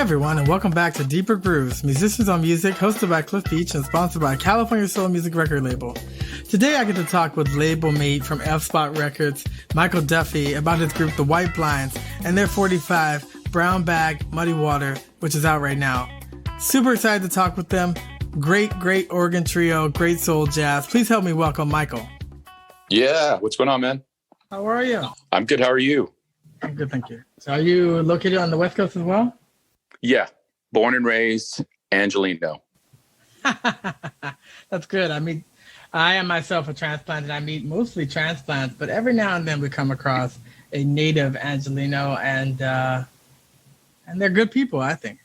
everyone, and welcome back to Deeper Grooves, Musicians on Music, hosted by Cliff Beach and sponsored by California Soul Music record label. Today I get to talk with label mate from F-Spot Records, Michael Duffy, about his group The White Blinds and their 45, Brown Bag, Muddy Water, which is out right now. Super excited to talk with them. Great organ trio, great soul jazz. Please help me welcome Michael. Yeah, what's going on, man? How are you? I'm good. How are you? I'm good, thank you. So are you located on the West Coast as well? Yeah, born and raised Angelino. That's good. I am myself a transplant, and I meet mostly transplants, but every now and then we come across a native Angelino, and they're good people, I think.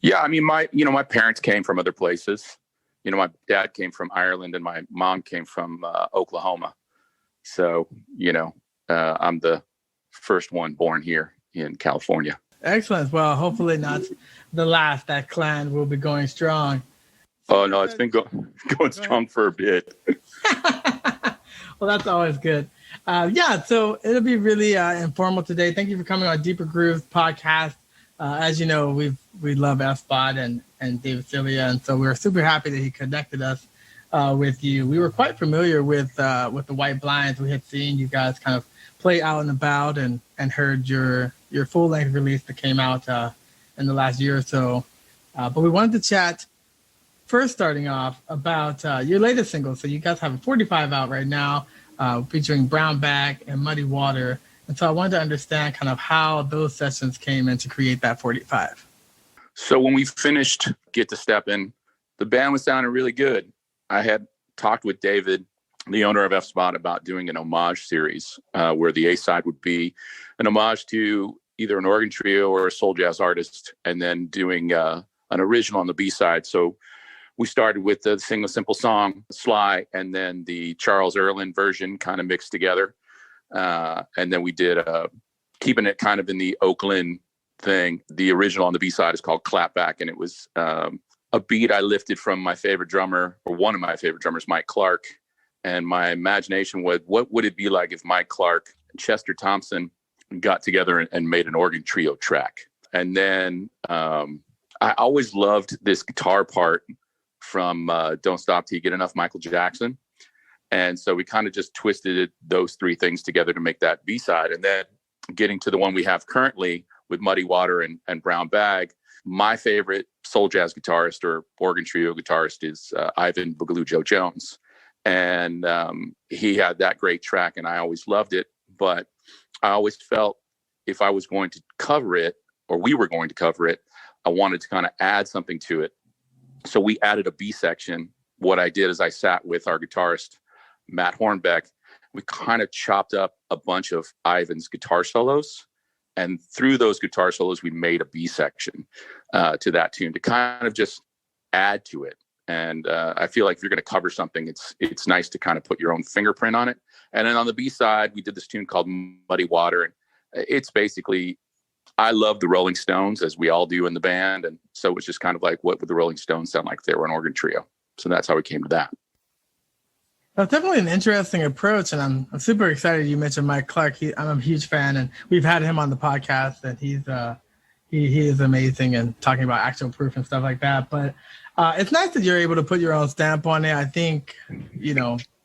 Yeah, I mean, my parents came from other places. You know, my dad came from Ireland, and my mom came from Oklahoma. So, I'm the first one born here in California. Excellent. Well, hopefully not the last. That clan will be going strong. Oh, no, it's been going strong for a bit. Well, that's always good. So it'll be really informal today. Thank you for coming on Deeper Grooves podcast. As you know, we love F-Spot and David Celia, and so we're super happy that he connected us with you. We were quite familiar with the White Blinds. We had seen you guys kind of play out and about and heard your full-length release that came out in the last year or so. But we wanted to chat first, starting off, about your latest single. So you guys have a 45 out right now featuring Brown Bag and Muddy Water. And so I wanted to understand kind of how those sessions came in to create that 45. So when we finished Get to Steppin', the band was sounding really good. I had talked with David, the owner of F-Spot, about doing an homage series where the A-side would be an homage to either an organ trio or a soul jazz artist, and then doing an original on the B-side. So we started with the Sing a Simple Song, Sly, and then the Charles Erlin version kind of mixed together. And then we did keeping it kind of in the Oakland thing. The original on the B-side is called Clapback, and it was a beat I lifted from my favorite drummer, or one of my favorite drummers, Mike Clark. And my imagination was, what would it be like if Mike Clark and Chester Thompson got together and made an organ trio track? And then I always loved this guitar part from Don't Stop Till You Get Enough, Michael Jackson. And so we kind of just twisted those three things together to make that B-side. And then getting to the one we have currently with Muddy Water and Brown Bag, my favorite soul jazz guitarist or organ trio guitarist is Ivan Boogaloo Joe Jones. And he had that great track, and I always loved it. But I always felt if I was going to cover it, or we were going to cover it, I wanted to kind of add something to it. So we added a B section. What I did is I sat with our guitarist, Matt Hornbeck. We kind of chopped up a bunch of Ivan's guitar solos. And through those guitar solos, we made a B section to that tune to kind of just add to it. And I feel like if you're going to cover something, it's nice to kind of put your own fingerprint on it. And then on the B side, we did this tune called Muddy Water. And it's basically, I love the Rolling Stones, as we all do in the band. And so it was just kind of like, what would the Rolling Stones sound like if they were an organ trio? So that's how we came to that. That's definitely an interesting approach. And I'm super excited you mentioned Mike Clark. I'm a huge fan, and we've had him on the podcast, and he is amazing and talking about actual proof and stuff like that. But it's nice that you're able to put your own stamp on it. I think,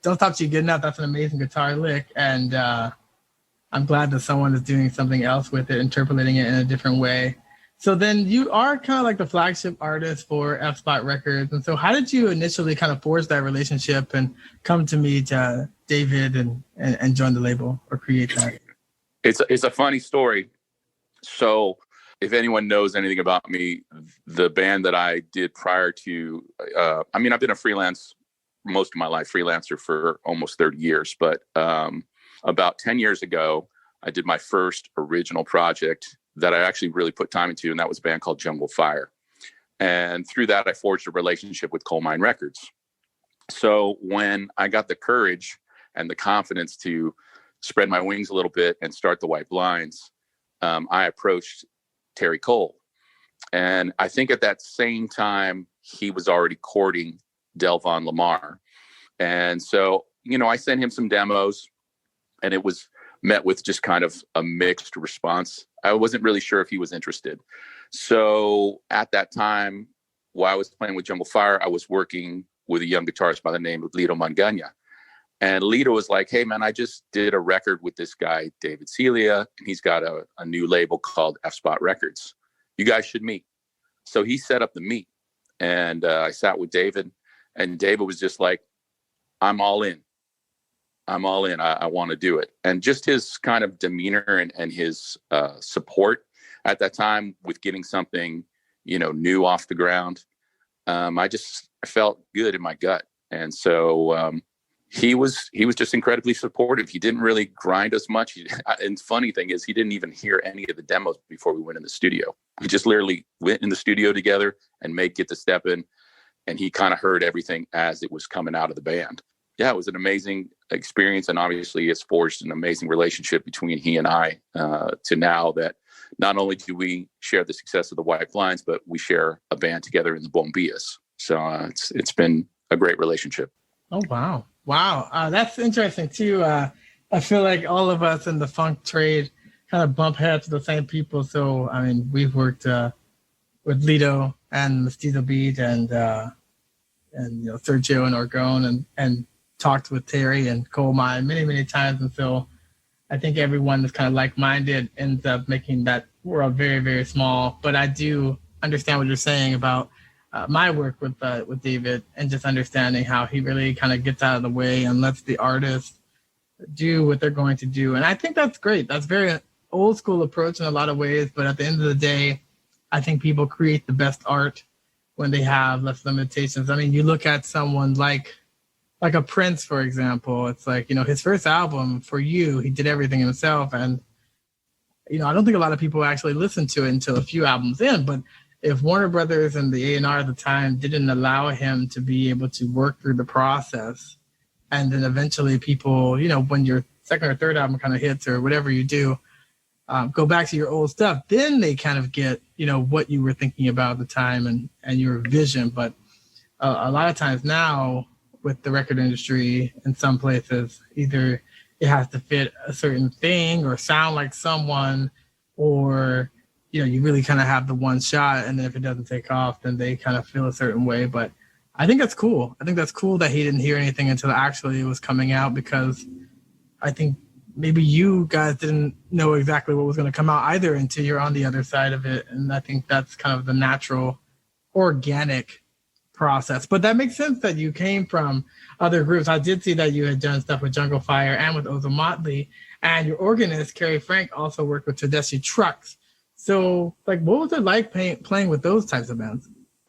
Don't Stop Till You Get Enough, that's an amazing guitar lick. And I'm glad that someone is doing something else with it, interpolating it in a different way. So then you are kind of like the flagship artist for F-Spot Records. And so how did you initially kind of forge that relationship and come to meet David and join the label or create that? It's a funny story. So if anyone knows anything about me, the band that I did prior to, I've been a freelance most of my life, freelancer for almost 30 years. But about 10 years ago, I did my first original project that I actually really put time into, and that was a band called Jungle Fire. And through that, I forged a relationship with Coal Mine Records. So when I got the courage and the confidence to spread my wings a little bit and start the White Blinds, I approached Terry Cole. And I think at that same time, he was already courting Delvon Lamar. And so, I sent him some demos, and it was met with just kind of a mixed response. I wasn't really sure if he was interested. So at that time, while I was playing with Jungle Fire, I was working with a young guitarist by the name of Lito Mangana. And Lito was like, hey, man, I just did a record with this guy, David Celia, and he's got a new label called F-Spot Records. You guys should meet. So he set up the meet. And I sat with David, and David was just like, I'm all in. I'm all in. I want to do it. And just his kind of demeanor and his support at that time with getting something, new off the ground. I felt good in my gut. And so he was just incredibly supportive. He didn't really grind us much. And the funny thing is, he didn't even hear any of the demos before we went in the studio. We just literally went in the studio together and made Get to Step In. And he kind of heard everything as it was coming out of the band. Yeah, it was an amazing experience. And obviously it's forged an amazing relationship between he and I to now that not only do we share the success of the White Blinds, but we share a band together in the Bombillas. So it's been a great relationship. Oh, wow. Wow. That's interesting too. I feel like all of us in the funk trade kind of bump heads to the same people. So, I mean, we've worked with Lito and Mestizo Beat and Sergio and Orgone and talked with Terry and Coal Mine many, many times. And so I think everyone that's kind of like-minded ends up making that world very, very small. But I do understand what you're saying about my work with David, and just understanding how he really kind of gets out of the way and lets the artists do what they're going to do. And I think that's great. That's very old school approach in a lot of ways. But at the end of the day, I think people create the best art when they have less limitations. I mean, you look at someone like a Prince, for example. It's like, his first album, For You, he did everything himself. And, I don't think a lot of people actually listened to it until a few albums in. But if Warner Brothers and the A&R at the time didn't allow him to be able to work through the process, and then eventually people, when your second or third album kind of hits or whatever you do, go back to your old stuff, then they kind of get, what you were thinking about at the time and your vision. But a lot of times now with the record industry, in some places, either it has to fit a certain thing or sound like someone, or you really kind of have the one shot, and then if it doesn't take off, then they kind of feel a certain way. But I think that's cool. I think that's cool that he didn't hear anything until actually it was coming out, because I think maybe you guys didn't know exactly what was going to come out either until you're on the other side of it. And I think that's kind of the natural, organic process. But that makes sense that you came from other groups. I did see that you had done stuff with Jungle Fire and with Ozo Motley, and your organist, Kerry Frank, also worked with Tedeschi Trucks. So, what was it like playing with those types of bands?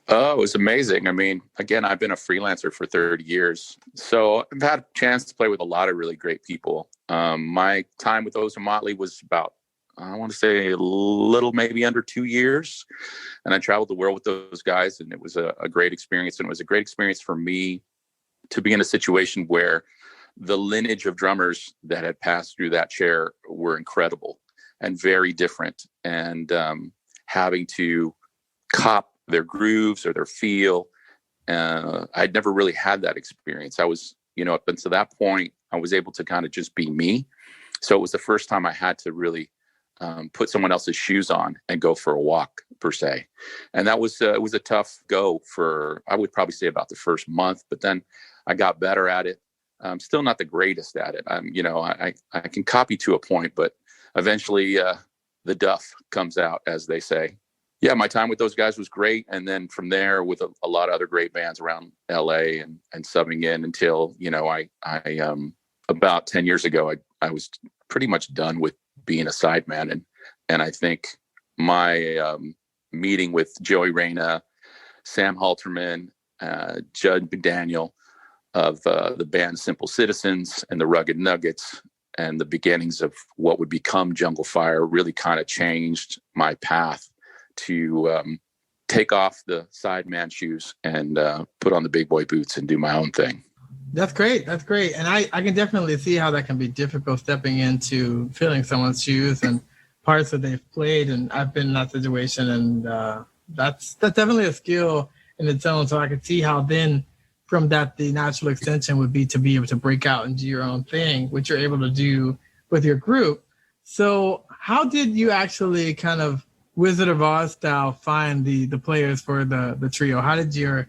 Oh, it was amazing. I mean, again, I've been a freelancer for 30 years. So I've had a chance to play with a lot of really great people. My time with Ozo Motley was about, I want to say, a little maybe under 2 years. And I traveled the world with those guys, and it was a great experience. And it was a great experience for me to be in a situation where the lineage of drummers that had passed through that chair were incredible and very different, and having to cop their grooves or their feel. I'd never really had that experience. I was, up until that point, I was able to kind of just be me. So it was the first time I had to really put someone else's shoes on and go for a walk, per se. And that was, it was a tough go for, I would probably say, about the first month, but then I got better at it. I'm still not the greatest at it. I can copy to a point, but eventually the duff comes out, as they say. Yeah, my time with those guys was great. And then from there, with a lot of other great bands around LA and subbing in until, I about 10 years ago, I was pretty much done with being a sideman. And I think my meeting with Joey Reyna, Sam Halterman, Judd McDaniel of the band Simple Citizens and the Rugged Nuggets, and the beginnings of what would become Jungle Fire, really kind of changed my path to take off the sideman shoes and put on the big boy boots and do my own thing. That's great. That's great. And I can definitely see how that can be difficult, stepping into filling someone's shoes and parts that they've played. And I've been in that situation, and that's definitely a skill in its own. So I could see how then from that, the natural extension would be to be able to break out and do your own thing, which you're able to do with your group. So how did you actually kind of Wizard of Oz style find the players for the trio? How did your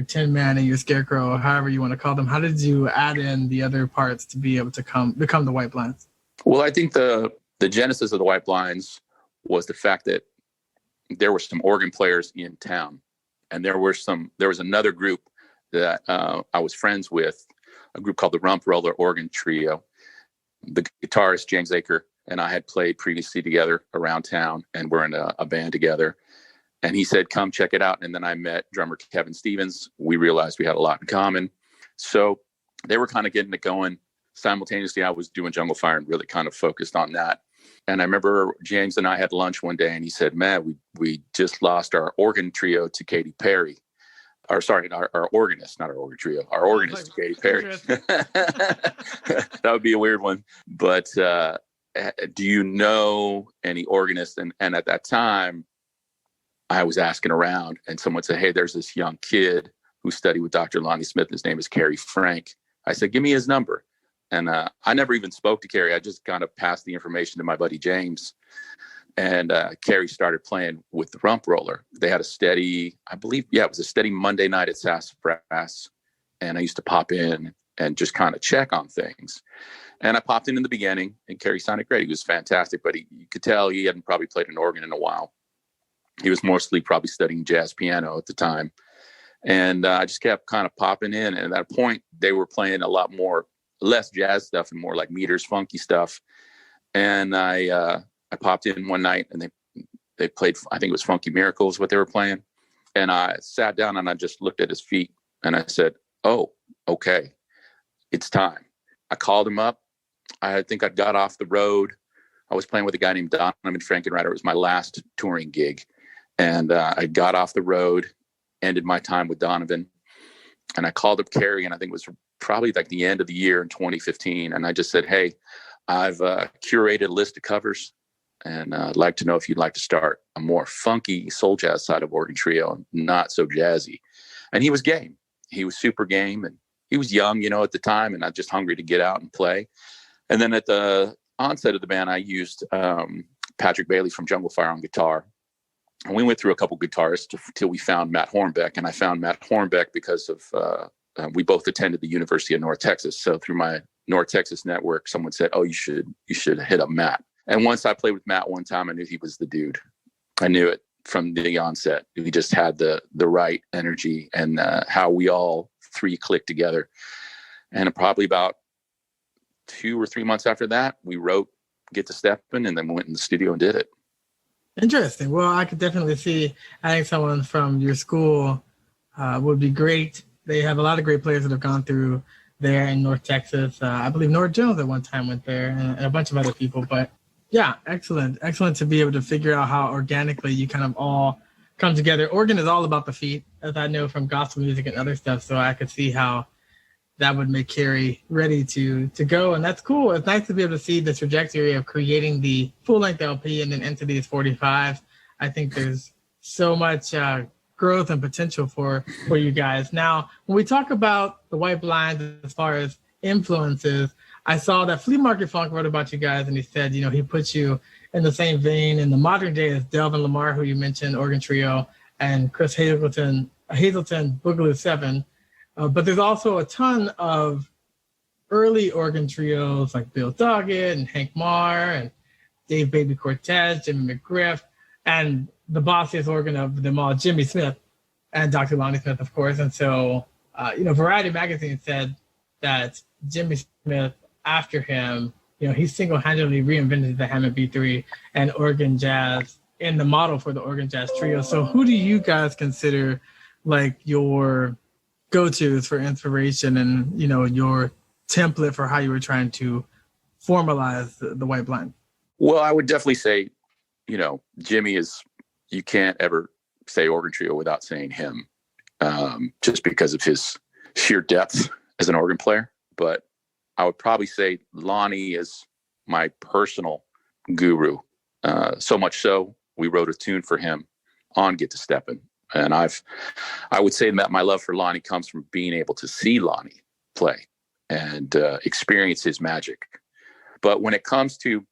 Tin Man and your Scarecrow, or however you want to call them, how did you add in the other parts to be able to become the White Blinds? Well, I think the genesis of the White Blinds was the fact that there were some organ players in town, and there was another group that I was friends with, a group called the Rump Roller Organ Trio. The guitarist James Aker and I had played previously together around town, and we're in a band together. And he said, come check it out. And then I met drummer Kevin Stevens. We realized we had a lot in common. So they were kind of getting it going. Simultaneously, I was doing Jungle Fire and really kind of focused on that. And I remember James and I had lunch one day, and he said, man, we just lost our organ trio to Katy Perry. Or sorry, our organist, not our organ trio, our organist to Katy Perry. That would be a weird one. But do you know any organists? And at that time, I was asking around, and someone said, hey, there's this young kid who studied with Dr. Lonnie Smith. His name is Kerry Frank. I said, give me his number. And I never even spoke to Kerry. I just kind of passed the information to my buddy James. And Kerry started playing with the Rump Roller. They had a steady, I believe, it was a steady Monday night at Sassafras. And I used to pop in and just kind of check on things. And I popped in the beginning, and Kerry sounded great. He was fantastic, but you could tell he hadn't probably played an organ in a while. He was mostly probably studying jazz piano at the time. And I just kept kind of popping in. And at that point, they were playing less jazz stuff and more like meters, funky stuff. And I popped in one night, and they played, I think it was Funky Miracles, what they were playing. And I sat down and I just looked at his feet, and I said, oh, okay, it's time. I called him up. I think I got off the road. I was playing with a guy named Donovan Frankenreiter. It was my last touring gig. And I got off the road, ended my time with Donovan. And I called up Kerry, and I think it was probably like the end of the year in 2015. And I just said, hey, I've curated a list of covers, and I'd like to know if you'd like to start a more funky soul jazz side of organ trio, not so jazzy. And he was game. He was super game, and he was young, at the time, and I was just hungry to get out and play. And then at the onset of the band, I used Patrick Bailey from Jungle Fire on guitar. And we went through a couple guitarists till we found Matt Hornbeck. And I found Matt Hornbeck because of we both attended the University of North Texas. So through my North Texas network, someone said, oh, you should hit up Matt. And once I played with Matt one time, I knew he was the dude. I knew it from the onset. He just had the right energy, and how we all three clicked together. And probably about 2 or 3 months after that, we wrote Get to Steppin', and then went in the studio and did it. Interesting. Well, I could definitely see adding someone from your school would be great. They have a lot of great players that have gone through there in North Texas. I believe Nora Jones at one time went there, and a bunch of other people. But yeah, excellent. Excellent to be able to figure out how organically you kind of all come together. Organ is all about the feet, as I know from gospel music and other stuff. So I could see how that would make Kerry ready to go. And that's cool. It's nice to be able to see the trajectory of creating the full-length LP and then into these 45s. I think there's so much growth and potential for you guys. Now, when we talk about the White Blinds as far as influences, I saw that Flea Market Funk wrote about you guys, and he said, he puts you in the same vein in the modern day as Delvin Lamar, who you mentioned, organ trio, and Chris Hazelton Boogaloo 7. But there's also a ton of early organ trios like Bill Doggett and Hank Marr and Dave Baby Cortez, Jimmy McGriff, and the bossiest organ of them all, Jimmy Smith, and Dr. Lonnie Smith, of course. And so, Variety Magazine said that Jimmy Smith, after him, he single-handedly reinvented the Hammond B3 and organ jazz in the model for the organ jazz trio. So who do you guys consider like your go-tos for inspiration and, your template for how you were trying to formalize the White Blind? Well, I would definitely say, Jimmy you can't ever say organ trio without saying him, just because of his sheer depth as an organ player. But I would probably say Lonnie is my personal guru. So much so, we wrote a tune for him on Get to Steppin'. And I would say that my love for Lonnie comes from being able to see Lonnie play and experience his magic. But when it comes to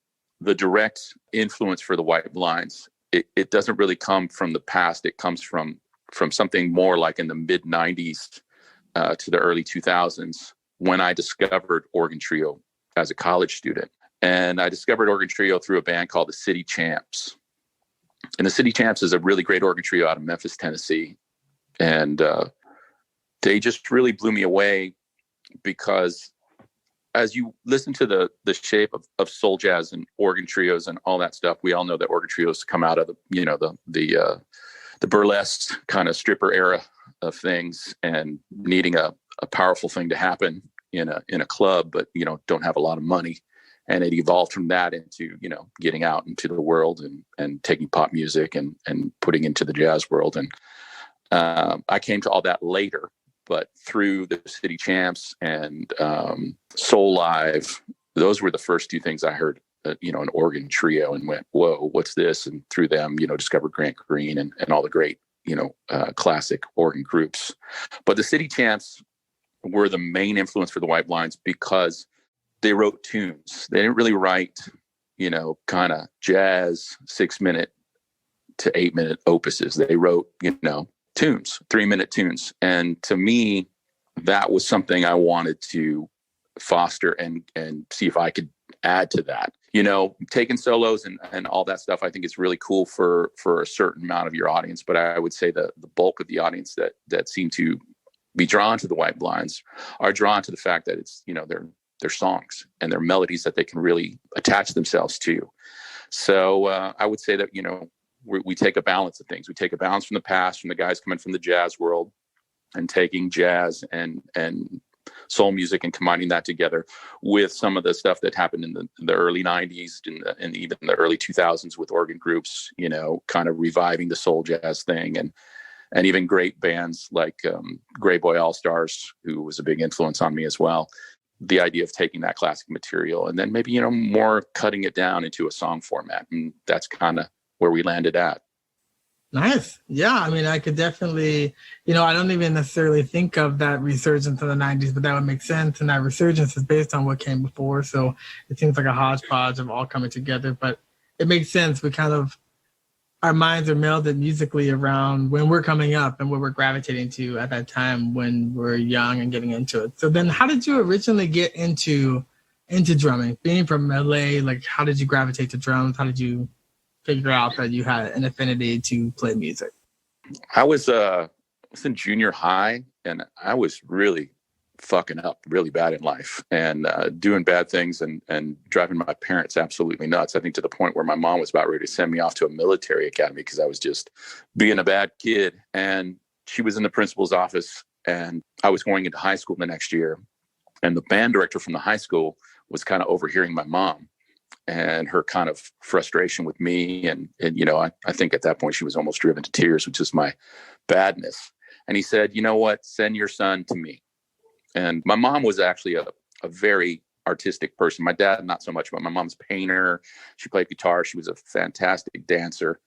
the direct influence for the White Blinds, it doesn't really come from the past. It comes from something more like in the mid 90s to the early 2000s, when I discovered organ trio as a college student. And I discovered organ trio through a band called the City Champs. And the City Champs is a really great organ trio out of Memphis, Tennessee. And they just really blew me away, because as you listen to the shape of soul jazz and organ trios and all that stuff, we all know that organ trios come out of the burlesque kind of stripper era of things, and needing a powerful thing to happen in a club, but don't have a lot of money. And it evolved from that into getting out into the world and taking pop music and putting into the jazz world. And I came to all that later. But through the City Champs and Soul Live, those were the first two things I heard, an organ trio, and went, whoa, what's this? And through them, discovered Grant Green and all the great, classic organ groups. But the City Champs were the main influence for the White Blinds, because they wrote tunes. They didn't really write, kind of jazz 6-minute to 8-minute opuses. They wrote, tunes, 3-minute tunes. And to me, that was something I wanted to foster and see if I could add to that. Taking solos and all that stuff, I think is really cool for a certain amount of your audience. But I would say the bulk of the audience that seem to be drawn to the White Blinds are drawn to the fact that it's, their songs and their melodies that they can really attach themselves to. So I would say that, we take a balance of things. We take a balance from the past, from the guys coming from the jazz world, and taking jazz and soul music and combining that together with some of the stuff that happened in the early 90s and even the early 2000s with organ groups, kind of reviving the soul jazz thing. And even great bands like Grey Boy All-Stars, who was a big influence on me as well. The idea of taking that classic material and then maybe, more cutting it down into a song format. And that's kind of where we landed at. Nice. Yeah. I mean, I could definitely, I don't even necessarily think of that resurgence in the 90s, but that would make sense. And that resurgence is based on what came before. So it seems like a hodgepodge of all coming together, but it makes sense. We kind of, our minds are melded musically around when we're coming up and what we're gravitating to at that time when we're young and getting into it. So then how did you originally get into drumming? Being from LA, like how did you gravitate to drums? How did you figure out that you had an affinity to play music? I was in junior high, and I was really fucking up really bad in life and doing bad things and driving my parents absolutely nuts. I think to the point where my mom was about ready to send me off to a military academy because I was just being a bad kid. And she was in the principal's office, and I was going into high school the next year. And the band director from the high school was kind of overhearing my mom and her kind of frustration with me. And I think at that point she was almost driven to tears with just my badness. And he said, you know what, send your son to me. And my mom was actually a very artistic person. My dad, not so much, but my mom's a painter. She played guitar. She was a fantastic dancer.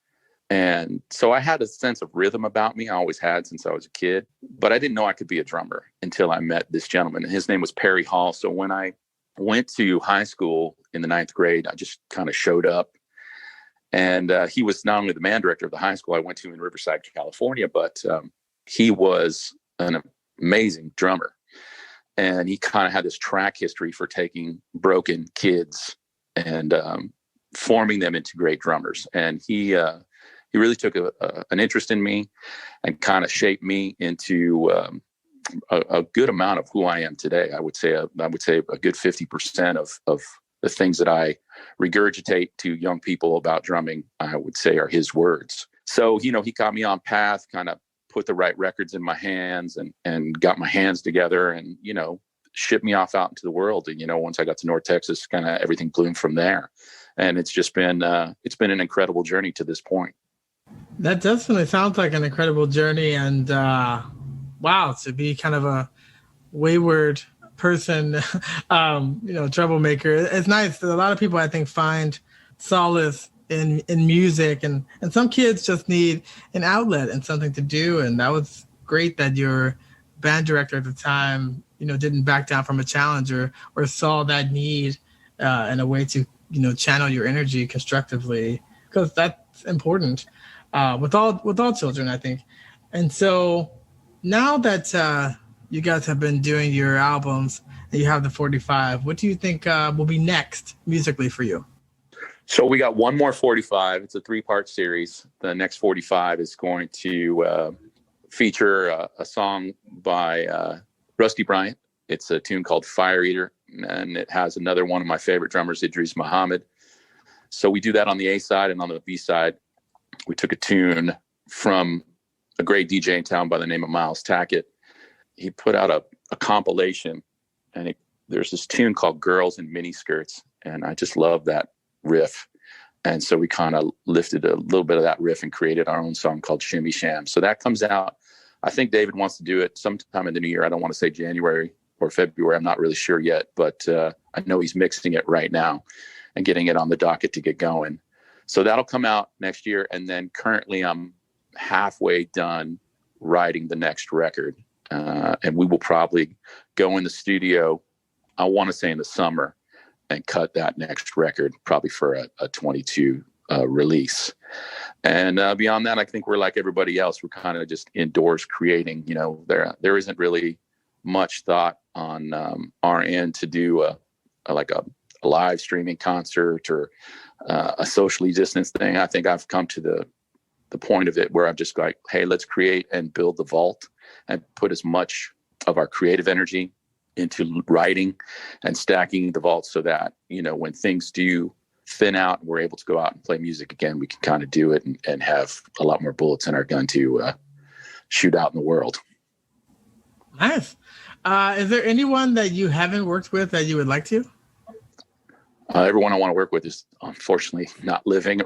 And so I had a sense of rhythm about me. I always had since I was a kid, but I didn't know I could be a drummer until I met this gentleman. And his name was Perry Hall. So when I went to high school in the 9th grade, I just kind of showed up. And he was not only the band director of the high school I went to in Riverside, California, but he was an amazing drummer. And he kind of had this track history for taking broken kids and forming them into great drummers. And he really took an interest in me and kind of shaped me into a good amount of who I am today. I would say a good 50% of the things that I regurgitate to young people about drumming, I would say, are his words. So, he got me on path, kind of put the right records in my hands and got my hands together and, shipped me off out into the world. And, once I got to North Texas, kind of everything bloomed from there. And it's just been, it's been an incredible journey to this point. That definitely sounds like an incredible journey. And wow, to be kind of a wayward person, troublemaker. It's nice that a lot of people, I think, find solace in music, and some kids just need an outlet and something to do. And that was great that your band director at the time, didn't back down from a challenge or saw that need and a way to, channel your energy constructively, because that's important with all children, I think. And so now that you guys have been doing your albums and you have the 45, what do you think will be next musically for you? So we got one more 45. It's a 3-part series. The next 45 is going to feature a song by Rusty Bryant. It's a tune called Fire Eater, and it has another one of my favorite drummers, Idris Muhammad. So we do that on the A side, and on the B side, we took a tune from a great DJ in town by the name of Miles Tackett. He put out a compilation, and there's this tune called Girls in Miniskirts, and I just love that riff. And so we kind of lifted a little bit of that riff and created our own song called Shimmy Shams. So that comes out. I think David wants to do it sometime in the new year. I don't want to say January or February. I'm not really sure yet, but I know he's mixing it right now and getting it on the docket to get going. So that'll come out next year. And then currently I'm halfway done writing the next record. And we will probably go in the studio, I want to say in the summer, and cut that next record probably for a 22 release. And beyond that, I think we're like everybody else. We're kind of just indoors creating. There isn't really much thought on our end to do a live streaming concert or a socially distanced thing. I think I've come to the point of it where I'm just like, hey, let's create and build the vault and put as much of our creative energy into writing and stacking the vault so that, when things do thin out and we're able to go out and play music again, we can kind of do it and have a lot more bullets in our gun to shoot out in the world. Nice. Is there anyone that you haven't worked with that you would like to? Everyone I want to work with is unfortunately not living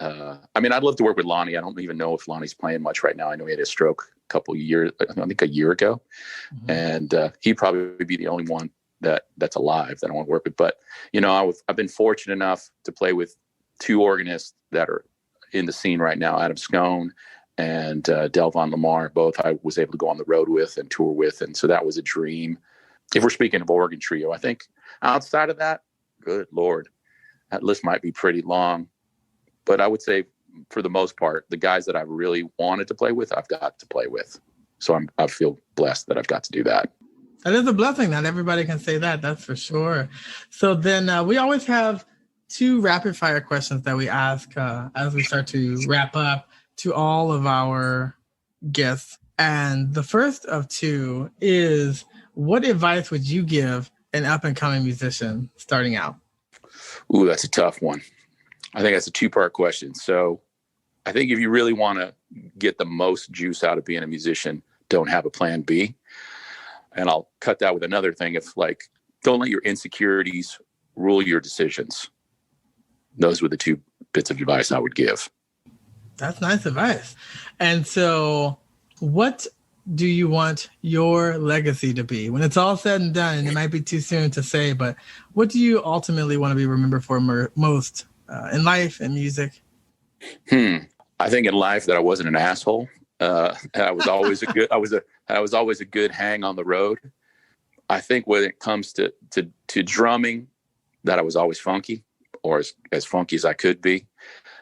I'd love to work with Lonnie. I don't even know if Lonnie's playing much right now. I know he had a stroke a year ago. Mm-hmm. And he'd probably be the only one that's alive that I want to work with. But, I've been fortunate enough to play with 2 organists that are in the scene right now, Adam Scone and Delvon Lamar. Both I was able to go on the road with and tour with. And so that was a dream. If we're speaking of organ trio, I think outside of that, good Lord, that list might be pretty long. But I would say, for the most part, the guys that I really wanted to play with, I've got to play with. So I feel blessed that I've got to do that. That is a blessing. Not everybody can say that. That's for sure. So then we always have 2 rapid fire questions that we ask as we start to wrap up to all of our guests. And the first of 2 is, what advice would you give an up and coming musician starting out? Ooh, that's a tough one. I think that's a 2-part question. So I think if you really want to get the most juice out of being a musician, don't have a plan B. And I'll cut that with another thing. If don't let your insecurities rule your decisions. Those were the 2 bits of advice I would give. That's nice advice. And so what do you want your legacy to be? When it's all said and done, and it might be too soon to say, but what do you ultimately want to be remembered for most in life and music? I think in life that I wasn't an asshole. I was always I was always a good hang on the road. I think when it comes to drumming, that I was always funky, or as funky as I could be.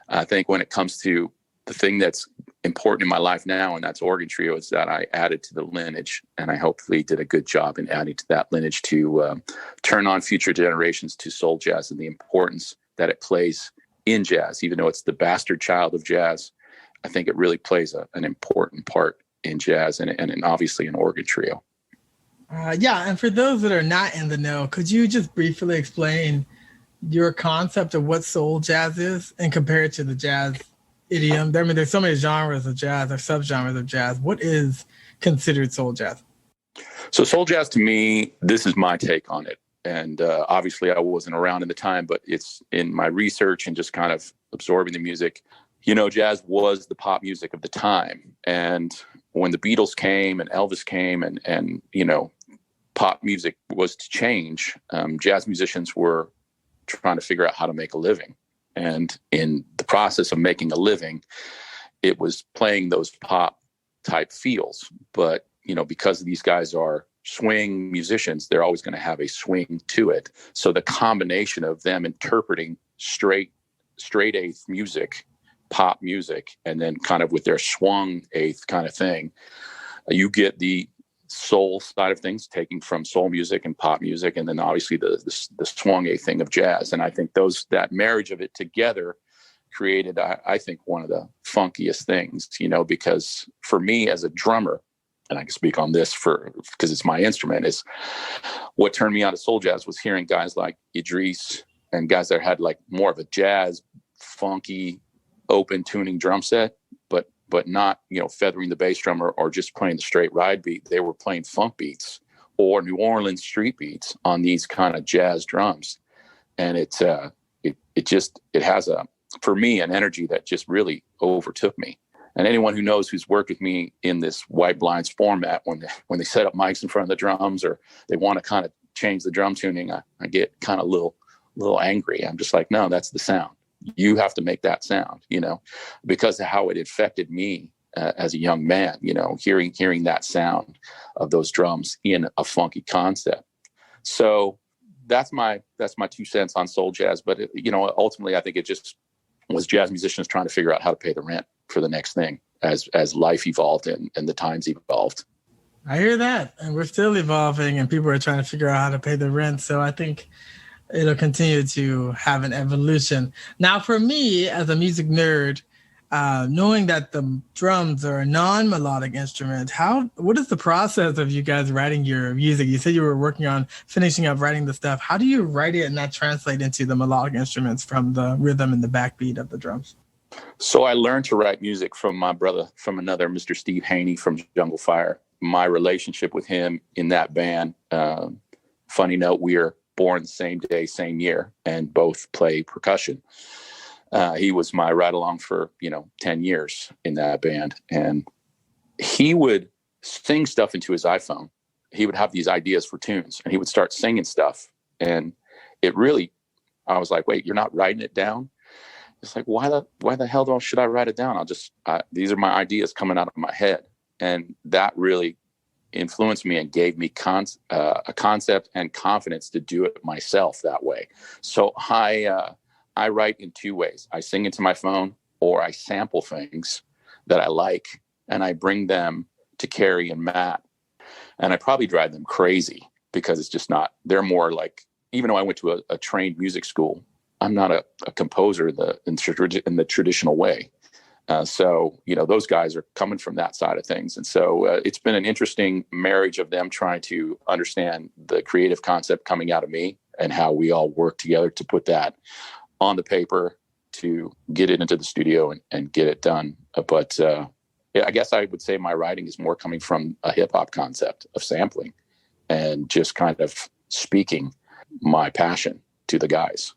I think when it comes to the thing that's important in my life now, and that's organ trio, is that I added to the lineage, and I hopefully did a good job in adding to that lineage to turn on future generations to soul jazz and the importance that it plays in jazz. Even though it's the bastard child of jazz, I think it really plays an important part in jazz and obviously an organ trio. And for those that are not in the know, could you just briefly explain your concept of what soul jazz is and compare it to the jazz idiom? I mean, there's so many genres of jazz or subgenres of jazz. What is considered soul jazz? So soul jazz, to me, this is my take on it. And obviously I wasn't around in the time, but it's in my research and just kind of absorbing the music. Jazz was the pop music of the time. And when the Beatles came and Elvis came and pop music was to change, jazz musicians were trying to figure out how to make a living. And in the process of making a living, it was playing those pop type feels. But, because these guys are swing musicians, they're always going to have a swing to it. So the combination of them interpreting straight eighth music, pop music, and then kind of with their swung eighth kind of thing, you get the soul side of things, taking from soul music and pop music, and then obviously the swung eighth thing of jazz. And I think that marriage of it together created, I think, one of the funkiest things, because for me as a drummer, and I can speak on this because it's my instrument, is what turned me on to soul jazz was hearing guys like Idris and guys that had like more of a jazz, funky, open tuning drum set, but not, feathering the bass drum or just playing the straight ride beat. They were playing funk beats or New Orleans street beats on these kind of jazz drums. And it has for me, an energy that just really overtook me. And anyone who knows, who's worked with me in this white blinds format, when they set up mics in front of the drums or they want to kind of change the drum tuning, I get kind of a little angry. I'm just like, no, that's the sound. You have to make that sound, because of how it affected me as a young man, hearing that sound of those drums in a funky concept. So that's my 2 cents on soul jazz. But ultimately, I think it just was jazz musicians trying to figure out how to pay the rent for the next thing as life evolved and the times evolved. I hear that. And we're still evolving and people are trying to figure out how to pay the rent. So I think it'll continue to have an evolution. Now, for me, as a music nerd, knowing that the drums are a non-melodic instrument, what is the process of you guys writing your music? You said you were working on finishing up writing the stuff. How do you write it and that translate into the melodic instruments from the rhythm and the backbeat of the drums? So I learned to write music from my brother, from another Mr. Steve Haney from Jungle Fire. My relationship with him in that band, funny note, we're born the same day, same year, and both play percussion. He was my ride along for, 10 years in that band. And he would sing stuff into his iPhone. He would have these ideas for tunes and he would start singing stuff. And I was like, wait, you're not writing it down? It's like, why the hell should I write it down? These are my ideas coming out of my head. And that really influenced me and gave me a concept and confidence to do it myself that way. So I write in 2 ways. I sing into my phone or I sample things that I like and I bring them to Carrie and Matt. And I probably drive them crazy because it's just not, they're more like, even though I went to a trained music school, I'm not a composer in the traditional way. So, those guys are coming from that side of things. And so it's been an interesting marriage of them trying to understand the creative concept coming out of me and how we all work together to put that on the paper to get it into the studio and get it done. But I guess I would say my writing is more coming from a hip hop concept of sampling and just kind of speaking my passion to the guys.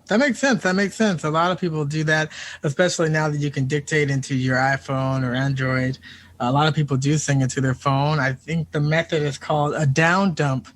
That makes sense. A lot of people do that, especially now that you can dictate into your iPhone or Android. A lot of people do sing into their phone. I think the method is called a down dump,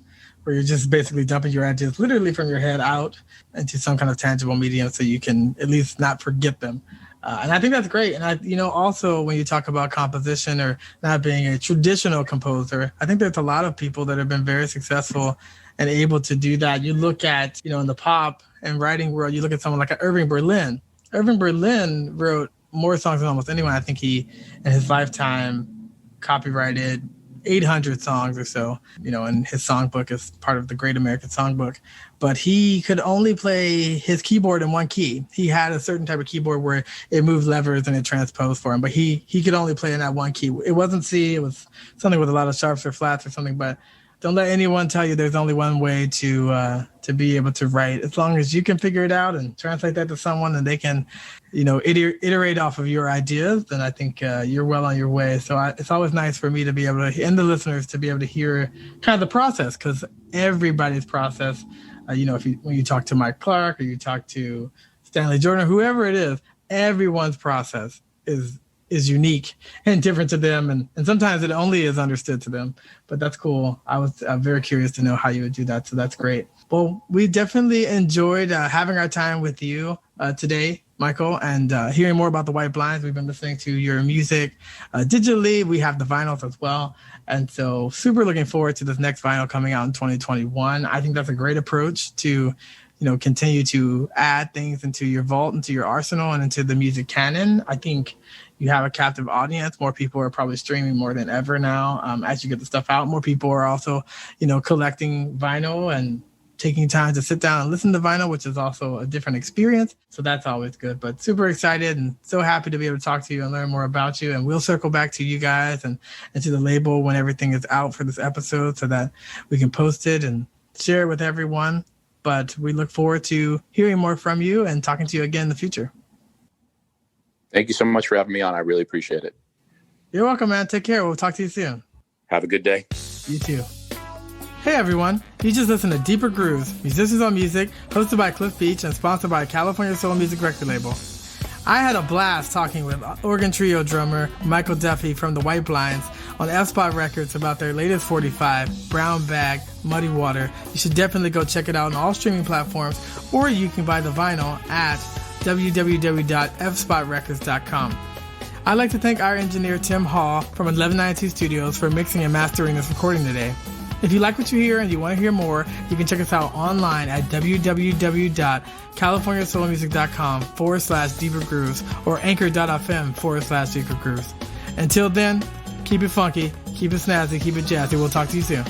where you're just basically dumping your ideas literally from your head out into some kind of tangible medium so you can at least not forget them. And I think that's great. And also when you talk about composition or not being a traditional composer, I think there's a lot of people that have been very successful and able to do that. You look at, in the pop and writing world, you look at someone like Irving Berlin. Irving Berlin wrote more songs than almost anyone. I think he, in his lifetime, copyrighted 800 songs or so, and his songbook is part of the Great American Songbook. But he could only play his keyboard in one key. He had a certain type of keyboard where it moved levers and it transposed for him, but he could only play in that one key. It wasn't C, it was something with a lot of sharps or flats or something, but don't let anyone tell you there's only one way to be able to write. As long as you can figure it out and translate that to someone and they can, iterate off of your ideas, then I think you're well on your way. So it's always nice for me to be able to, and the listeners to be able to hear kind of the process, because everybody's process, when you talk to Mike Clark or you talk to Stanley Jordan, whoever it is, everyone's process is unique and different to them. And sometimes it only is understood to them, but that's cool. I was very curious to know how you would do that. So that's great. Well, we definitely enjoyed having our time with you today. Michael, and hearing more about the White Blinds. We've been listening to your music digitally. We have the vinyls as well. And so super looking forward to this next vinyl coming out in 2021. I think that's a great approach to, continue to add things into your vault, into your arsenal, and into the music canon. I think you have a captive audience. More people are probably streaming more than ever now. As you get the stuff out, more people are also, collecting vinyl and taking time to sit down and listen to vinyl, which is also a different experience. So that's always good, but super excited and so happy to be able to talk to you and learn more about you. And we'll circle back to you guys and to the label when everything is out for this episode so that we can post it and share it with everyone. But we look forward to hearing more from you and talking to you again in the future. Thank you so much for having me on. I really appreciate it. You're welcome, man. Take care. We'll talk to you soon. Have a good day. You too. Hey everyone, you just listened to Deeper Grooves, Musicians on Music, hosted by Cliff Beach and sponsored by California Soul Music Record Label. I had a blast talking with organ trio drummer Michael Duffy from the White Blinds on F-Spot Records about their latest 45, Brown Bag, Muddy Water. You should definitely go check it out on all streaming platforms, or you can buy the vinyl at www.fspotrecords.com. I'd like to thank our engineer Tim Hall from 1192 Studios for mixing and mastering this recording today. If you like what you hear and you want to hear more, you can check us out online at www.californiasoulmusic.com/Deeper Grooves or anchor.fm/Deeper Grooves. Until then, keep it funky, keep it snazzy, keep it jazzy. We'll talk to you soon.